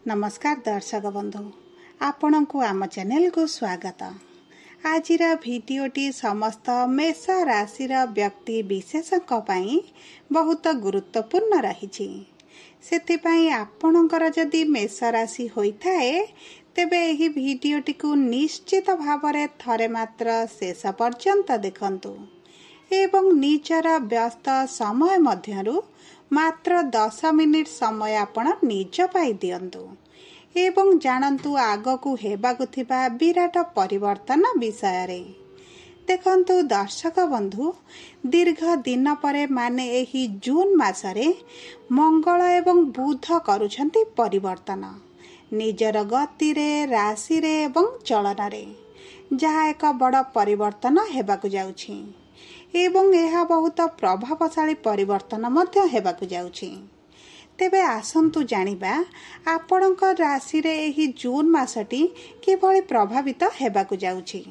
नमस्कार दर्शक बंधु आपण को आम चैनल को स्वागत। आज भिडियोटी समस्त मेष राशि व्यक्ति विशेषों बहुत गुरुत्वपूर्ण रही। से आपणकर जदि मेष राशि होता है तेबे एही भिडियोटी को निश्चित भाव थरे मात्र शेष पर्यंत देखंतु एवं निजर व्यस्त समय मध्यरु मात्र 10 मिनिट समय आपण निज पाई दियंतु एवं जानतु आगकू हेबाकु थिबा विराट परिवर्तन विषय रे। देखंतु दर्शक बंधु दीर्घ दिन परे माने एही जून मासरे मंगल एवं बुध करूछंती परिवर्तन निजर गति रे राशि रे एवं चलन रे, जहा एक बड़ परिवर्तन हेबाकु जाउछि एवं यह बहुत प्रभावशाली परिवर्तन मध्य हेबाकु जाउछि। तेबे आसंतु जानिबा आपणक राशि रे एही जून मासटी किभଳି प्रभावित हेबाकु जाउछि।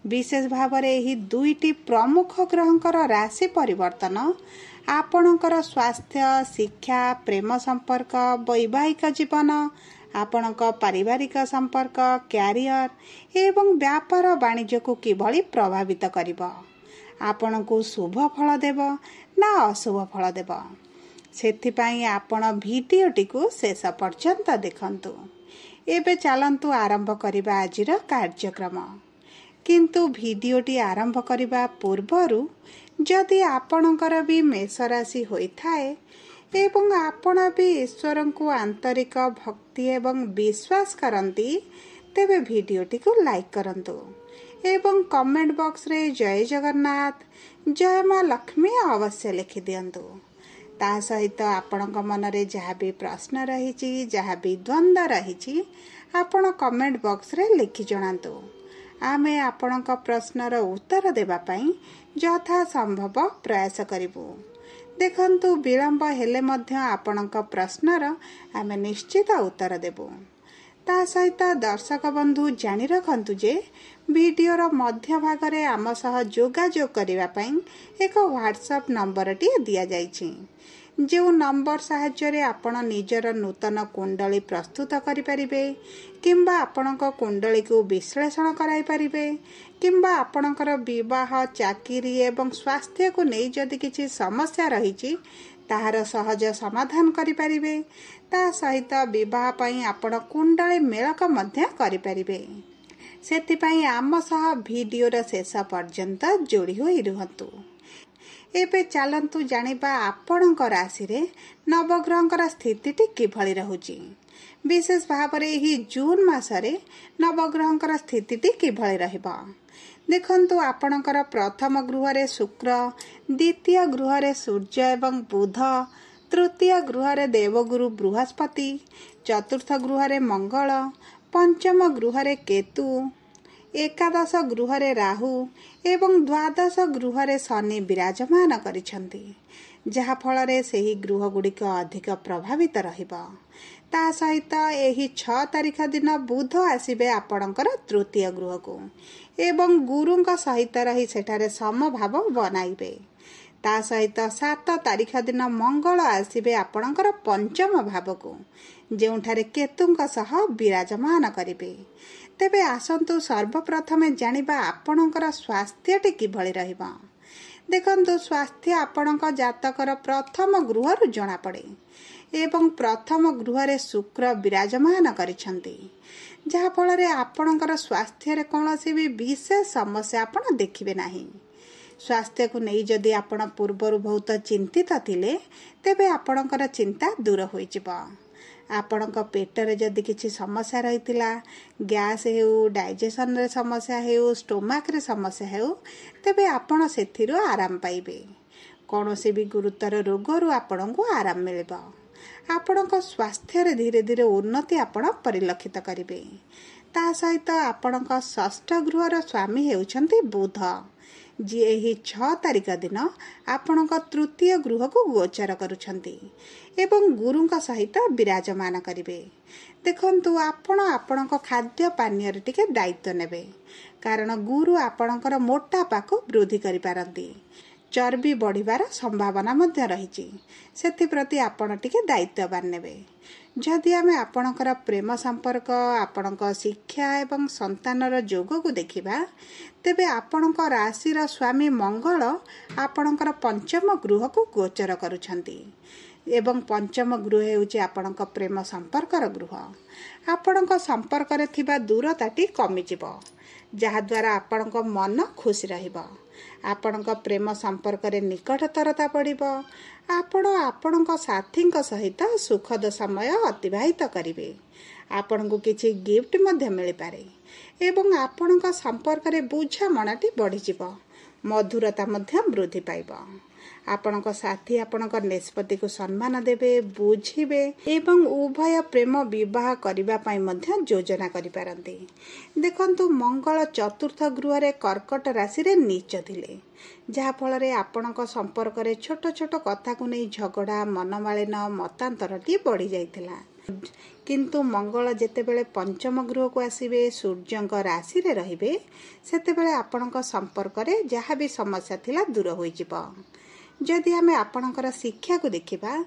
विशेष भाव रे एही दुईटी प्रमुख ग्रहंकर राशि परिवर्तन आपणकर स्वास्थ्य, शिक्षा, प्रेम संपर्क, वैवाहिक जीवन, आपणक पारिवारिक संपर्क, क्यारियर एवं व्यापार वाणिज्य को किभଳି प्रभावित करिवो, आपण को शुभ फल देव ना अशुभ फल देव, सेथिपाई आपण भिडियोटी को शेष पर्यंत देखंतु। एबे चलंतु आरंभ करिबा आजिर कार्यक्रम। किंतु भिडियोटी आरंभ करिबा पूर्वरु जदि आपणकर भी मेष राशि होइथाए एवं आपण भी ईश्वर को आंतरिक भक्ति एवं विश्वास करंती तेबे भिडियोटी को लाइक करंतु एवं कमेंट बॉक्स रे जय जगन्नाथ, जय मां लक्ष्मी अवश्य लिखि दियंतु। ता सहित आपणक मन रे जहाँ भी प्रश्न रही, जहाँ भी द्वंद्व रही, आपण कमेंट बॉक्स रे लिखि जणांतु। आमे आपणक प्रश्नर उत्तर देबा पई यथा संभव प्रयास करिबु। देखंतु विलंब हेले मध्य आपणक प्रश्नर आमे निश्चित उत्तर देबु। ता सहित दर्शक बंधु जानी रखंतु जे वीडियोर मध्य भाग रे आम सह जोगाजोग करिवा पई एक व्हाट्सएप नंबर टी दिया जाइछि, जो नंबर साहाय्य रे आपण निजर नूतन कुंडली प्रस्तुत करि परिबे किंबा आपणक कुंडली को विश्लेषण कराई परिबे किंबा आपणकर विवाह, चाकरी एवं स्वास्थ्य को नै जदि किछि समस्या रहिछि ताहार सहज समाधान करि परिबे। ता सहित विवाह पई आपण कुंडली मेलक मध्य करि परिबे। सेथिपाई आम सह भिडियोर शेष पर्यंत जोड़ी होई रुहतु। एबे चलंतु जानिबा आपणक राशि रे नवग्रहंकर स्थितिटी किभଳି रहुची। विशेष भाव रे ही जून मासरे नवग्रहंकर स्थितिटी किभଳି रहिबा। देखंतु आपणकर प्रथम गृह रे शुक्र, द्वितीय गृह रे सूर्य एवं बुध, तृतीय गृह रे देवगुरु बृहस्पति, चतुर्थ गृह रे मंगल, पंचम गृह रे केतु, एकादश गृह रे राहु एवं द्वादश गृह रे शनि विराजमान करिसंती, जहा फल रे सेही गृह गुड़िक अधिक प्रभावित रहिबा। ता सहित एही 6 तारिख दिन बुध आसीबे आपणकर तृतीय गृह को एवं गुरुंक सहित रही सेठारे समभाव बनाइबे। ता सहित 7 तारिख दिन मंगल आसीबे आपणकर पंचम भाव को, जेउठारे केतुंक सह विराजमान करिबे। तेबे आसंतु सर्वप्रथमे जानिबा आपणकर स्वास्थ्यटी किभଳି रहिबा। देखंतु स्वास्थ्य आपणक जातकर प्रथम गृहरु जणा पड़े एवं प्रथम गृह रे शुक्र विराजमान करिसंती, जहा फल रे आपणकर स्वास्थ्य रे कोनोसी भी विशेष समस्या आपण देखिबे नाही। स्वास्थ्य को नहीं जदि आपण पूर्वरु बहुत चिंतित थिले तेबे आपणकर चिंता दूर होई जिवो। आपणक पेट रे जदि किछि समस्या रहितिला, गैस हेउ, डाइजेशन रे समस्या हेउ, स्टोमाक रे समस्या हेउ, तेबे आपण सेथिरु आराम पाइबे। कोनोसी भी गुरुतर रोगरु आपणको आराम मिलिबो। आपणक स्वास्थ्य रे धीरे धीरे उन्नति आपण परिलक्षित करिवे। ता सहित आपणक षष्ठ गृह रो स्वामी हेउछंती बुध, जी एही 6 तारिख दिन आपणक तृतीय गृह को गोचर करुछंती एवं गुरुंक सहित विराजमान करिवे। देखंतु आपण आपणक खाद्य पानीय रे टिके दायित्व नेबे, कारण गुरु आपणकर मोटापा को वृद्धि करि पारंती, चर्बी बढ़िबार संभावना मध्य रही। सेप्रति आपण टिके दायित्ववान नेबे। जदि आमे आपणकर प्रेम संपर्क आपणक शिक्षा एवं संतानर जोग को देखिबा तेबे आपणक राशि स्वामी मंगल आपणकर पंचम गृह को गोचर करुछंती एवं पंचम गृह हेउची आपणक प्रेम संपर्कर गृह। आपणक संपर्क रे थिबा दूरताटी कमी जिवो जहा द्वारा आपणक मन खुशी रहिबो। आपणक प्रेम संपर्क रे निकटतरता बढ़िबो। आपण आपणक साथीଙ୍କ सहित सुखद समय अतिबाहित करिवे। आपणको किछि गिफ्ट मध्य मिल पारे एवं आपणक संपर्क रे बुझामणाटी बढ़ी जिवो। मधुरता मध्य वृद्धि पाइबो। आपणक साथी आपणक निष्पत्ति को सम्मान देवे बुझिबे एवं उभय प्रेम विवाह करिबा पई मध्य योजना करि पारंती। देखंतु मंगल चतुर्थ गृह रे कर्कट राशि रे नीच थिले जहा फल रे आपणक संपर्क रे छोट छोट कथा को नै झगड़ा मनमालिन मतांतरटी बढ़ी जाइतिला। किंतु मंगल जेतेबेले पंचम गृह को आसीबे सूर्यंक राशि रे रहिबे सेतेबेले आपणक संपर्क रे जहा भी समस्या थिला दूर होई जिवो। जदि आमे आपणकर शिक्षा को देखिबा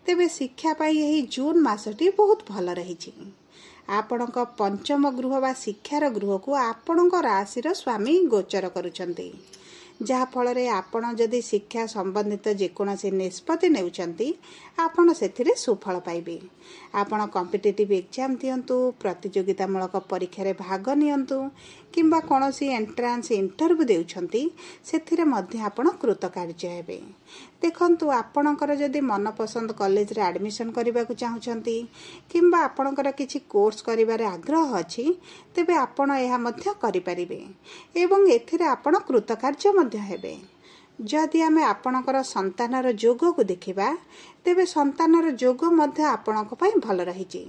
तेबे शिक्षा पाई एही जून मासटी बहुत भल रहिछि। आपणक पंचम गृह बा शिक्षार गृह को आपणक राशि स्वामी गोचर करुछंती जहा फल रे आपण जदि शिक्षा संबंधित जेकोसी निष्पत्ति नेउछंती आपण सेथिरे सुफल पाइबे। आपण कॉम्पिटिटिव एग्जाम दियंतु प्रतियोगितामूलक परीक्षा रे भाग नियंतु किंबा कोनोसी एंट्रांस इंटरव्यू देउछंती सेथिरे मध्य आपण कृतकार्य हेबे। देखंतु आपणकर जदि मनपसंद कॉलेज रे एडमिशन करबा को चाहुछंती किंबा आपणकर किछि कोर्स करिबारे आग्रह अछि तेबे आपण एहा मध्य करि परिबे एवं एथिरे आपण कृतकार्य मध्य हेबे। जदि आमे आपणकर संतानर जोग को देखिबा तेबे संतानर जोग मध्य आपणक पई भल रहिछि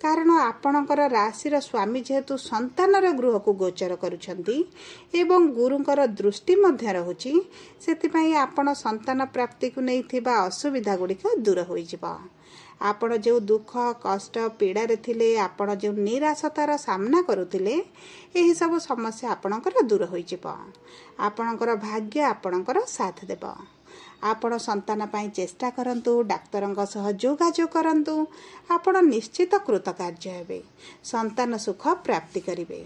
कारण आपणकर राशि स्वामी जेहेतु संतानर गृह को गोचर करुछंती एवं गुरुंकर दृष्टि मध्य रहुछि सेति पई आपण संतान प्राप्ति को नै थिबा असुविधा गुडिक दूर होई जिवो। आपण जो दुख कष्ट पीड़ा रे थिले आपण जो निराशतार सामना करुथिले एही सब समस्या आपणकर दूर होई जिवो। आपणकर भाग्य आपणकर साथ देबो। आपण संतान पाई चेष्टा करंतु डाक्तरंक सह जोगाजोग करंतु आपण निश्चित कृतकार्य हेबे संतान सुख प्राप्ति करिवे।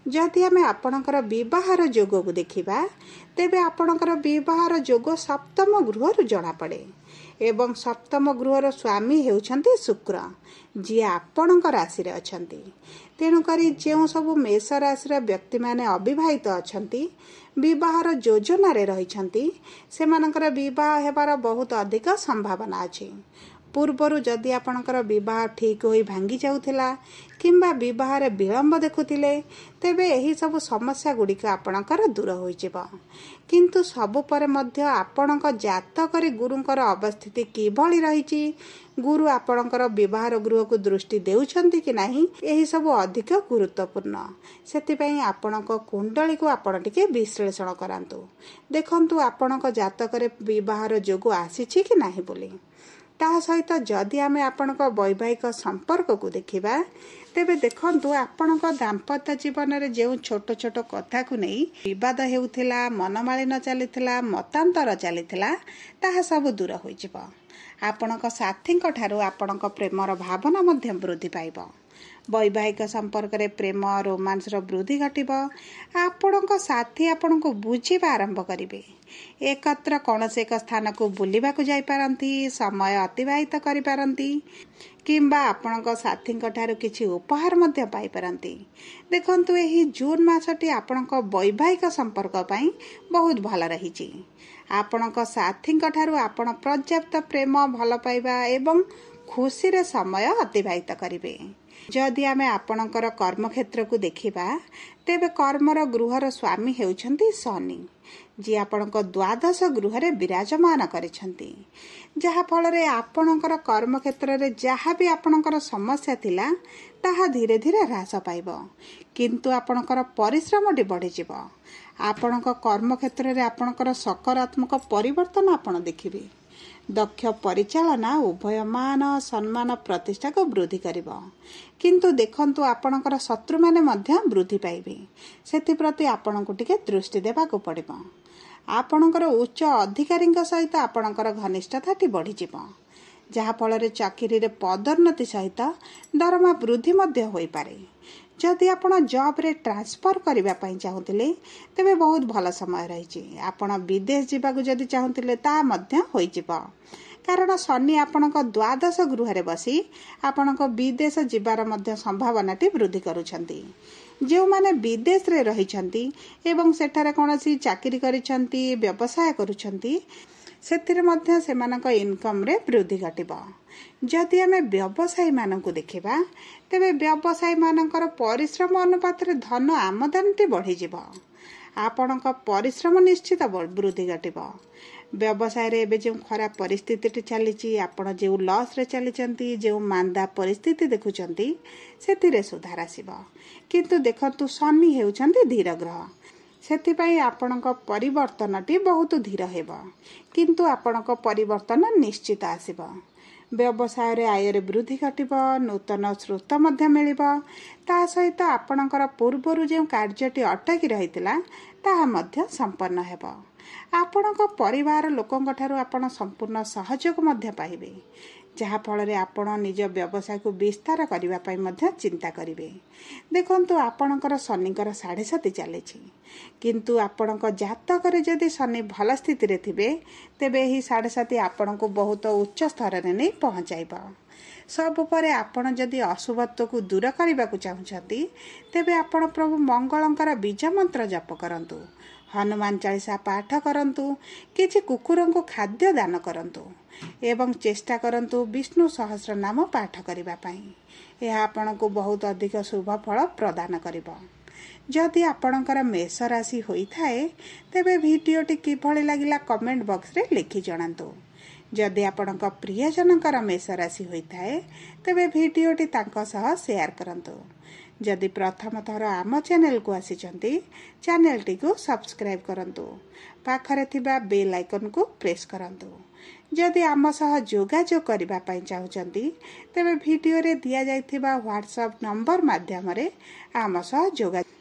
जदि आमे आपणकर विवाहर जोग को देखिबा तेबे आपणकर विवाहर जोग सप्तम गृह जणा पड़े एवं सप्तम गृहर स्वामी हेउछंती शुक्र जी आपणक राशि रे अछंती। तेणु करी जेउ सब मेष राशि व्यक्ति माने अविवाहित अछंती विवाहर योजना रे रहिछंती सेमानकर विवाह हेबार बहुत अधिक संभावना अछि। पूर्वरु जदि आपणकर विवाह ठीक होई भांगी जाउथिला किंबा विवाह रे विलंब देखुथिले तेबे एही सब समस्या गुडिक आपणकर दूर होई जिवो। किंतु सबु परे मध्य आपणक जातक रे गुरुंकर अवस्थिति किभଳି रहिछि गुरु आपणकर विवाहर गृह को दृष्टि देउछंती कि नाही एही सब अधिक गुरुत्वपूर्ण। सेति पई आपणक कुंडली को आपण टिके विश्लेषण करांतु देखंतु आपणक जातक रे विवाहर जोग आसीछि कि नाही बोली। ता सहित जदि आमे आपणक वैवाहिक संपर्क को देखिबा तेबे देखंतु आपणक दाम्पत्य जीवन रे जेउ छोट छोट कथा को नै विवाद हेउथिला मनमालिन चलिथिला मतांतर चलिथिला ताहा सब दूर होई जिवो। आपणक साथीଙ୍କ ठारू आपणक प्रेमर भावना मध्य वृद्धि पाइबो। वैवाहिक संपर्क रे प्रेम रोमांस रो वृद्धि घटिबो। आपणक साथी आपणको बुझिबा आरंभ करिवे। एकत्र कोनसे एक स्थान को बुलिबा को जाई पारंती समय अतिबाहित करि पारंती किंबा आपणक साथीଙ୍କ ठारू किछि उपहार मध्य पाई पारंती। देखंतु एही जून मासटी आपणक वैवाहिक संपर्क पई बहुत भल रहिछि। आपणक साथीଙ୍କ ठारू आपण पर्याप्त प्रेम भल पाइबा एवं खुशी रे समय अतिबाहित करिवे। जदि आमे आपणकर कर्म क्षेत्र को देखिबा तेबे कर्मर गृहर स्वामी हेउछंती शनि जी आपणक द्वादश गृह रे विराजमान करिछंती जहा फल रे आपणकर कर्म क्षेत्र रे जहा भी आपणकर समस्या थिला ताहा धीरे धीरे ह्रास पाइबो किंतु आपणकर परिश्रम डी बढ़ी जिवो। आपणक कर्म क्षेत्र रे आपणकर सकारात्मक परिवर्तन आपण देखिबे। दक्ष परिचालना उभय मान सम्मान प्रतिष्ठा को वृद्धि करिवो किंतु देखंतु आपणकर शत्रु माने मध्य वृद्धि पाइबे सेति प्रति आपणको टिके दृष्टि देबा को पड़िबो। आपणकर उच्च अधिकारीଙ୍କ सहित आपणकर घनिष्ठताटी बढ़ी जिवो ଯାହାଫଳରେ ଚାକିରିରେ ପଦୋନ୍ନତି ସହିତ ଦରମା ବୃଦ୍ଧି ମଧ୍ୟ ହୋଇପାରେ। ଯଦି ଆପଣ ଜବ୍ରେ ଟ୍ରାନ୍ସଫର କରିବା ପାଇଁ ଚାହୁଁଥିଲେ ତେବେ ବହୁତ ଭଲ ସମୟ ରହିଛି। ଆପଣ ବିଦେଶ ଯିବାକୁ ଯଦି ଚାହୁଁଥିଲେ ତାହା ମଧ୍ୟ ହୋଇଯିବ, କାରଣ ଶନି ଆପଣଙ୍କ ଦ୍ୱାଦଶ ଗୃହରେ ବସି ଆପଣଙ୍କ ବିଦେଶ ଯିବାର ମଧ୍ୟ ସମ୍ଭାବନାଟି ବୃଦ୍ଧି କରୁଛନ୍ତି। ଯେଉଁମାନେ ବିଦେଶରେ ରହିଛନ୍ତି ଏବଂ ସେଠାରେ କୌଣସି ଚାକିରି କରିଛନ୍ତି, ବ୍ୟବସାୟ କରୁଛନ୍ତି, ସେଥିରେ ମଧ୍ୟ ସେମାନଙ୍କ ଇନକମ୍ରେ ବୃଦ୍ଧି ଘଟିବ। ଯଦି ଆମେ ବ୍ୟବସାୟୀମାନଙ୍କୁ ଦେଖିବା ତେବେ ବ୍ୟବସାୟୀମାନଙ୍କର ପରିଶ୍ରମ ଅନୁପାତରେ ଧନ ଆମଦାନୀଟି ବଢ଼ିଯିବ। ଆପଣଙ୍କ ପରିଶ୍ରମ ନିଶ୍ଚିତ ବୃଦ୍ଧି ଘଟିବ। ବ୍ୟବସାୟରେ ଏବେ ଯେଉଁ ଖରାପ ପରିସ୍ଥିତିଟି ଚାଲିଛି, ଆପଣ ଯେଉଁ ଲସ୍ରେ ଚାଲିଛନ୍ତି, ଯେଉଁ ମାନ୍ଦା ପରିସ୍ଥିତି ଦେଖୁଛନ୍ତି, ସେଥିରେ ସୁଧାର ଆସିବ। କିନ୍ତୁ ଦେଖନ୍ତୁ, ଶନି ହେଉଛନ୍ତି ଧୀର ଗ୍ରହ, ସେଥିପାଇଁ ଆପଣଙ୍କ ପରିବର୍ତ୍ତନଟି ବହୁତ ଧୀର ହେବ, କିନ୍ତୁ ଆପଣଙ୍କ ପରିବର୍ତ୍ତନ ନିଶ୍ଚିତ ଆସିବ। ବ୍ୟବସାୟରେ ଆୟରେ ବୃଦ୍ଧି ଘଟିବ, ନୂତନ ସ୍ରୋତ ମଧ୍ୟ ମିଳିବ। ତା ସହିତ ଆପଣଙ୍କର ପୂର୍ବରୁ ଯେଉଁ କାର୍ଯ୍ୟଟି ଅଟକି ରହିଥିଲା ତାହା ମଧ୍ୟ ସମ୍ପନ୍ନ ହେବ। ଆପଣଙ୍କ ପରିବାର ଲୋକଙ୍କ ଠାରୁ ଆପଣ ସମ୍ପୂର୍ଣ୍ଣ ସହଯୋଗ ମଧ୍ୟ ପାଇବେ, ଯାହାଫଳରେ ଆପଣ ନିଜ ବ୍ୟବସାୟକୁ ବିସ୍ତାର କରିବା ପାଇଁ ମଧ୍ୟ ଚିନ୍ତା କରିବେ। ଦେଖନ୍ତୁ, ଆପଣଙ୍କର ଶନିଙ୍କର 7.5 ଚାଲିଛି, କିନ୍ତୁ ଆପଣଙ୍କ ଜାତକରେ ଯଦି ଶନି ଭଲ ସ୍ଥିତିରେ ଥିବେ ତେବେ ଏହି 7.5 ଆପଣଙ୍କୁ ବହୁତ ଉଚ୍ଚ ସ୍ତରରେ ନେଇ ପହଞ୍ଚାଇବ। ସବୁ ପରେ ଆପଣ ଯଦି ଅଶୁଭତ୍ୱକୁ ଦୂର କରିବାକୁ ଚାହୁଁଛନ୍ତି ତେବେ ଆପଣ ପ୍ରଭୁ ମଙ୍ଗଳଙ୍କର ବୀଜ ମନ୍ତ୍ର ଜପ କରନ୍ତୁ, ହନୁମାନ ଚାଳିଶା ପାଠ କରନ୍ତୁ, କିଛି କୁକୁରଙ୍କୁ ଖାଦ୍ୟ ଦାନ କରନ୍ତୁ ଏବଂ ଚେଷ୍ଟା କରନ୍ତୁ ବିଷ୍ଣୁ ସହସ୍ର ନାମ ପାଠ କରିବା ପାଇଁ। ଏହା ଆପଣଙ୍କୁ ବହୁତ ଅଧିକ ଶୁଭ ଫଳ ପ୍ରଦାନ କରିବ। ଯଦି ଆପଣଙ୍କର ମେଷ ରାଶି ହୋଇଥାଏ ତେବେ ଭିଡ଼ିଓଟି କିଭଳି ଲାଗିଲା କମେଣ୍ଟ ବକ୍ସରେ ଲେଖି ଜଣାନ୍ତୁ। ଯଦି ଆପଣଙ୍କ ପ୍ରିୟଜନଙ୍କର ମେଷ ରାଶି ହୋଇଥାଏ ତେବେ ଭିଡ଼ିଓଟି ତାଙ୍କ ସହ ସେୟାର କରନ୍ତୁ। ଯଦି ପ୍ରଥମ ଥର ଆମ ଚ୍ୟାନେଲକୁ ଆସିଛନ୍ତି, ଚ୍ୟାନେଲଟିକୁ ସବସ୍କ୍ରାଇବ୍ କରନ୍ତୁ। ପାଖରେ ଥିବା ବେଲ୍ ଆଇକନକୁ ପ୍ରେସ୍ କରନ୍ତୁ। ଯଦି ଆମ ସହ ଯୋଗାଯୋଗ କରିବା ପାଇଁ ଚାହୁଁଛନ୍ତି ତେବେ ଭିଡ଼ିଓରେ ଦିଆଯାଇଥିବା ହ୍ୱାଟ୍ସଆପ୍ ନମ୍ବର ମାଧ୍ୟମରେ ଆମ ସହ ଯୋଗାଯୋଗ